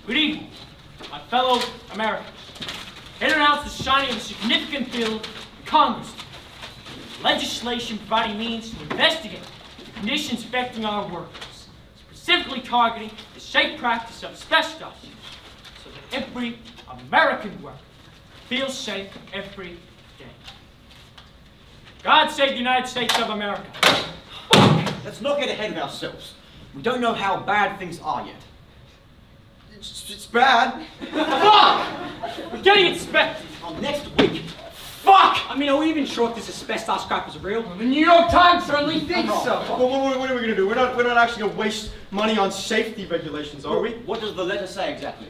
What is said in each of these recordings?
Good evening, my fellow Americans. Here to announce the signing of a significant bill in Congress. Legislation providing means to investigate the conditions affecting our workers, specifically targeting the safe practice of asbestos use, so that every American worker feels safe every day. God save the United States of America. Let's not get ahead of ourselves. We don't know how bad things are yet. It's bad. Fuck! We're getting inspected. Next week. Fuck! I mean, are we even sure if this asbestos crap is real? The New York Times certainly thinks so. Well, what are we going to do? We're not actually going to waste money on safety regulations, are we? What does the letter say exactly?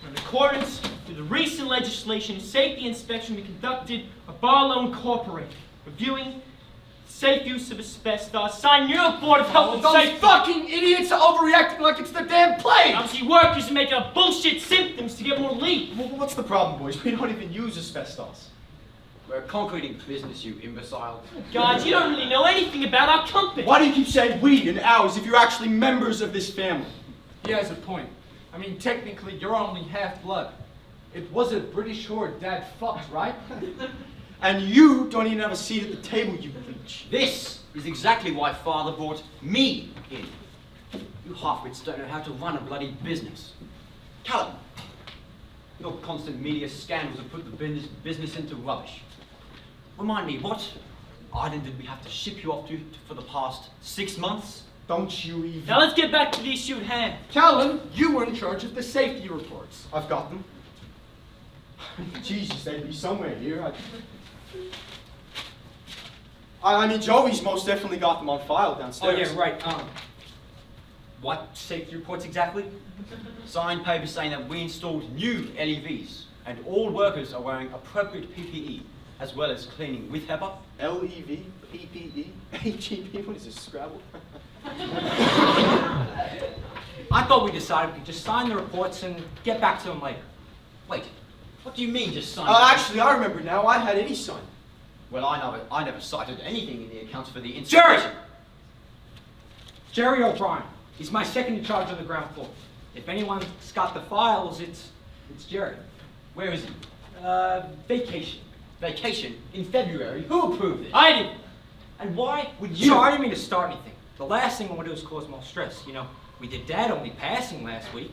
In accordance with the recent legislation, safety inspection will be conducted by Barlow Incorporated, reviewing safe use of asbestos, signed New York Board of Health and Those Safety. fucking idiots are overreacting like it's the damn plague! Obviously, workers are making up bullshit symptoms to get more leave. Well, what's the problem, boys? We don't even use asbestos. We're a concreting business, you imbecile. God, you don't really know anything about our company. Why do you keep saying we and ours if you're actually members of this family? He has a point. I mean, technically, you're only half-blood. It was a British whore Dad fucked, right? And you don't even have a seat at the table, you leech. This is exactly why Father brought me in. You half-wits don't know how to run a bloody business. Callum, your constant media scandals have put the business into rubbish. Remind me, what island did we have to ship you off to for the past 6 months? Don't you even... Now let's get back to the issue at hand. Callum, you were in charge of the safety reports. I've got them. Jesus, they'd be somewhere here. I mean, Joey's most definitely got them on file Oh downstairs. yeah, right. What safety reports exactly? Signed papers saying that we installed new LEVs and all workers are wearing appropriate PPE, as well as cleaning with HEPA. LEV, PPE, AGP, what is this, Scrabble? I thought we decided we could just sign the reports and get back to them later. Wait, what do you mean just sign? Actually, I remember now. I had any sign. Well, I never cited anything in the accounts for the inspection. Jerry O'Brien. He's my second in charge on the ground floor. If anyone's got the files, it's Jerry. Where is he? Vacation. Vacation in February. Who approved it? I did. And why would you? So I didn't mean to start anything. The last thing I want to do is cause more stress. You know, we did Dad only passing last week,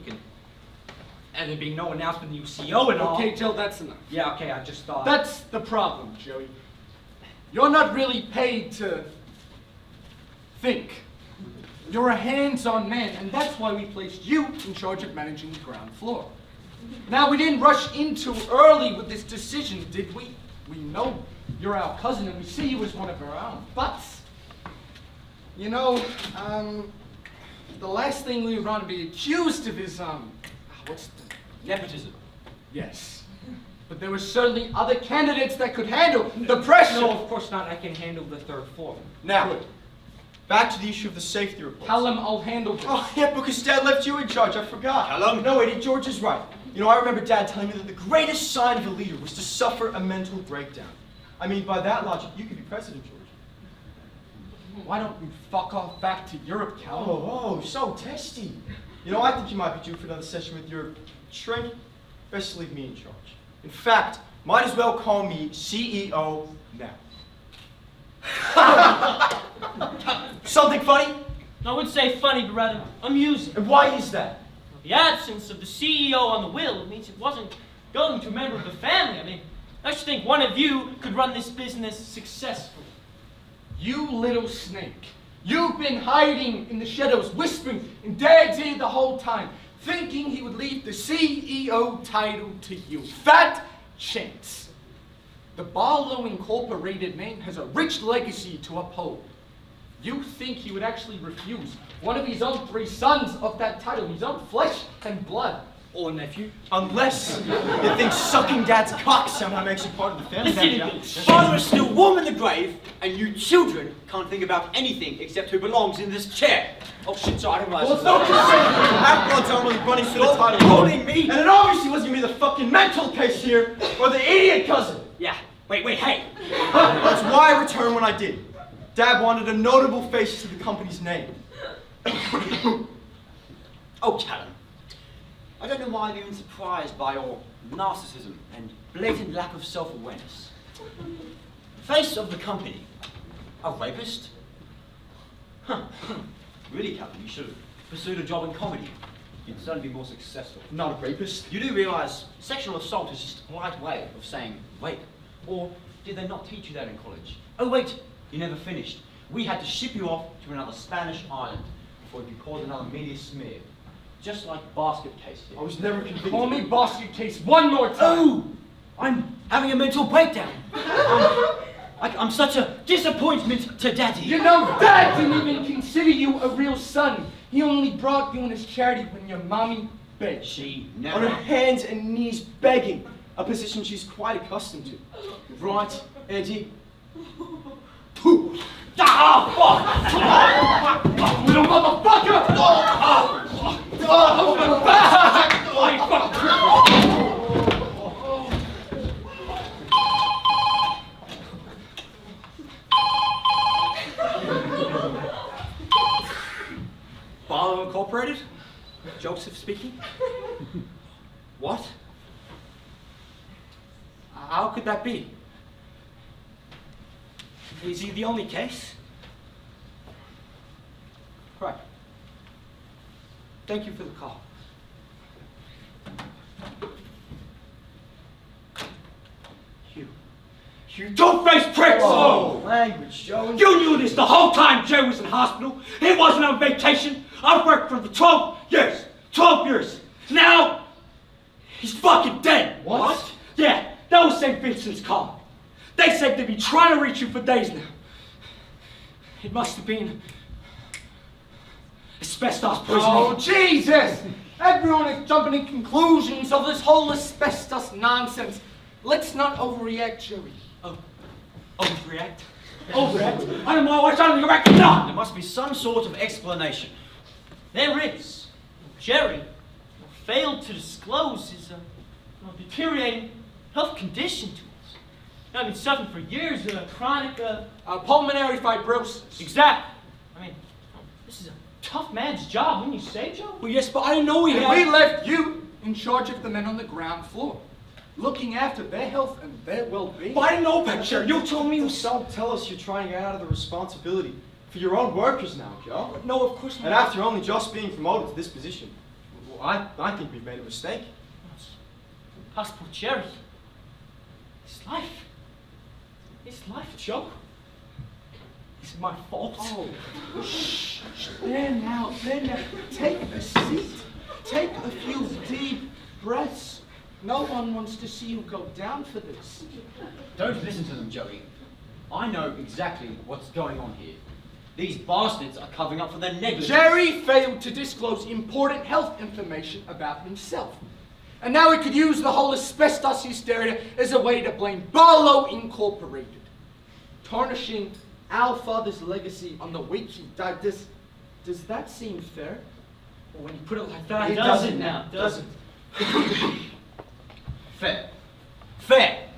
and there being no announcement of the new CEO and all. Okay, Joe, that's enough. Yeah, okay, I just thought. That's the problem, Joey. You're not really paid to think. You're a hands-on man, and that's why we placed you in charge of managing the ground floor. Now, we didn't rush in too early with this decision, did we? We know you're our cousin, and we see you as one of our own. But, you know, the last thing we want to be accused of is, what's the... Nepotism. Yes. But there were certainly other candidates that could handle the pressure. No, of course not. I can handle the third floor. Now, Good. back to the issue of the safety reports. Callum, I'll handle this. Oh, yeah, because Dad left you in charge. I forgot. Callum? No, Eddie, George is right. You know, I remember Dad telling me that the greatest sign of a leader was to suffer a mental breakdown. I mean, by that logic, you could be president, George. Why don't you fuck off back to Europe, Callum? Oh, so testy. You know, I think you might be due for another session with your shrink. Best leave me in charge. In fact, might as well call me CEO now. Something funny? I wouldn't say funny, but rather amusing. And why is that? The absence of the CEO on the will means it wasn't going to a member of the family. I mean, I should think one of you could run this business successfully. You little snake. You've been hiding in the shadows, whispering in Dad's ear the whole time, thinking he would leave the CEO title to you. Fat chance. The Barlow Incorporated name has a rich legacy to uphold. You think he would actually refuse one of his own 3 sons of that title, his own flesh and blood? Or nephew. Unless you think sucking Dad's cock somehow makes you part of the family. Listen to me. Father is still warm in the grave, and you children can't think about anything except who belongs in this chair. Oh shit, sorry, I didn't realize. Well, it's not just half-bloods aren't really running for the title. Holding me. And it obviously wasn't gonna be the fucking mental case here, or the idiot cousin. Yeah. Wait, hey. That's why I returned when I did. Dad wanted a notable face to the company's name. Oh, Callum. I don't know why I'm even surprised by your narcissism and blatant lack of self-awareness. Face of the company. A rapist? Huh. Really, Captain, you should have pursued a job in comedy. You'd certainly be more successful. Not a rapist. You do realise sexual assault is just a polite way of saying rape. Or did they not teach you that in college? Oh wait, you never finished. We had to ship you off to another Spanish island before you could cause another media smear. Just like Basket Case did. I was never convicted. Call me Basket Case one more time. Oh! I'm having a mental breakdown. I'm such a disappointment to Daddy. You know, Dad didn't even consider you a real son. He only brought you in his charity when your mommy begged. She On never... her hands and knees begging, a position she's quite accustomed to. Right, Eddie? Ah, fuck! Little motherfucker! Barlow Incorporated? Joseph speaking? What? How could that be? Is he the only case? Right. Thank you for the call. You two-faced pricks! Oh, language, Joey. You knew this the whole time Jay was in hospital. He wasn't on vacation. I've worked for him for 12 years. 12 years. Now, he's fucking dead. What? Yeah, that was St. Vincent's call. They said they've been trying to reach you for days now. It must have been asbestos poisoning. Oh, Jesus! Everyone is jumping in conclusions of this whole asbestos nonsense. Let's not overreact, Joey. Overreact? Overreact? I don't know what's on the react. No! There must be some sort of explanation. There is. Jerry failed to disclose his deteriorating health condition to us. I've been suffering for years chronic... Pulmonary fibrosis. Exactly. I mean, this is a tough man's job, wouldn't you say, Joe? Well, yes, but I didn't know he And had... we left you in charge of the men on the ground floor, looking after their health and their well-being. But I didn't know about Jerry. You told me he was... Don't tell us you're trying to get out of the responsibility for your own workers now, Joe. No, of course not. And after only just being promoted to this position, well, I think we've made a mistake. It's possible, Jerry. His life, Joe. Is it my fault? Oh, shh. There now. Take a seat. Take a few deep breaths. No one wants to see you go down for this. Don't listen to them, Joey. I know exactly what's going on here. These bastards are covering up for their negligence. Jerry failed to disclose important health information about himself. And now he could use the whole asbestos hysteria as a way to blame Barlow Incorporated. Tarnishing our father's legacy on the week he died. Does that seem fair? Well, when you put it like that... It doesn't now, does it? Fair. Fair.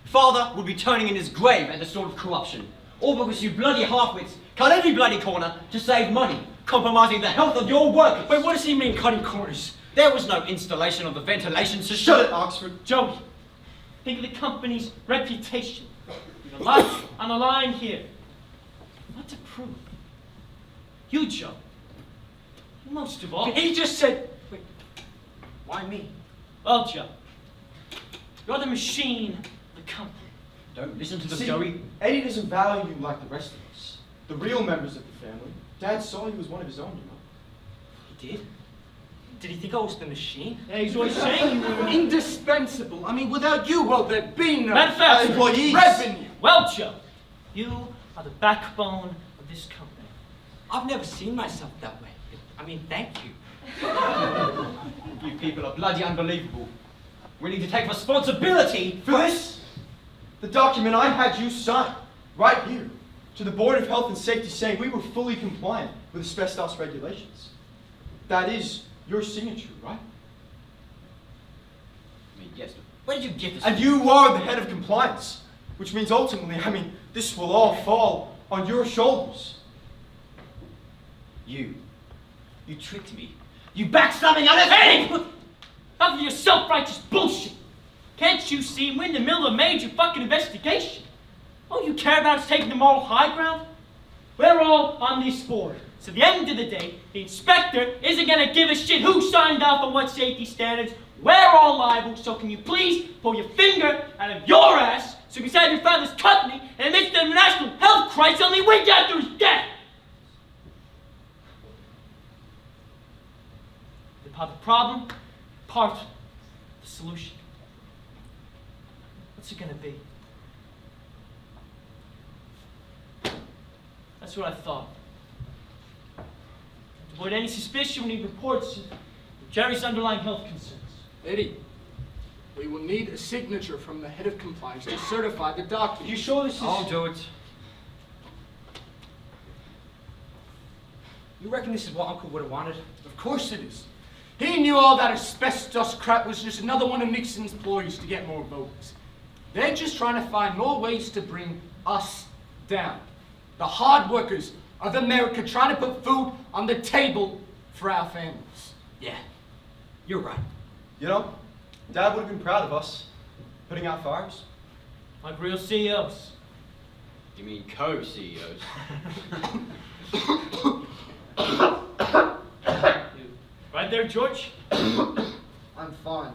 Father would be turning in his grave at this sort of corruption. All because you bloody half-wits cut every bloody corner to save money, compromising the health of your workers. Wait, what does he mean, cutting corners? There was no installation of the ventilation system. Shut it, Oxford. Joey, think of the company's reputation. There's a lot on the line here. What to prove? You, Joe. Most of all. He just said... Wait, why me? Well, Joe, you're the machine of the company. Don't listen to them, See, Joey. Eddie doesn't value you like the rest of us. The real members of the family. Dad saw you as one of his own, you know. He did? Did he think I was the machine? Yeah, he's always saying you were. Indispensable. I mean, without you, well, there'd be no Matter of fact, employees. revenue. Well, Joe, you are the backbone of this company. I've never seen myself that way. I mean, thank you. You people are bloody unbelievable. We need to take responsibility for this. The document I had you sign, right here, to the Board of Health and Safety saying we were fully compliant with asbestos regulations. That is your signature, right? I mean, yes, but where did you get this? And you are the head of compliance, which means ultimately, I mean, this will all fall on your shoulders. You tricked me. You backstabbing other thing! Enough of your self-righteous bullshit. Can't you see we're in the middle of a major fucking investigation? All you care about is taking the moral high ground? We're all on this board. So at the end of the day, the inspector isn't gonna give a shit who signed off on what safety standards. We're all liable, so can you please pull your finger out of your ass so you can save your father's company in the midst of a national health crisis only a week after his death? You're part of the problem, part of the solution. What's it gonna be? That's what I thought. To avoid any suspicion, we need reports of Jerry's underlying health concerns. Eddie, we will need a signature from the head of compliance to certify the document. You sure this is... I'll do it. You reckon this is what Uncle would have wanted? Of course it is. He knew all that asbestos crap was just another one of Nixon's ploys to get more votes. They're just trying to find more ways to bring us down. The hard workers of America trying to put food on the table for our families. Yeah, you're right. You know, Dad would have been proud of us, putting out fires. Like real CEOs. You mean co-CEOs? Right there, George? I'm fine.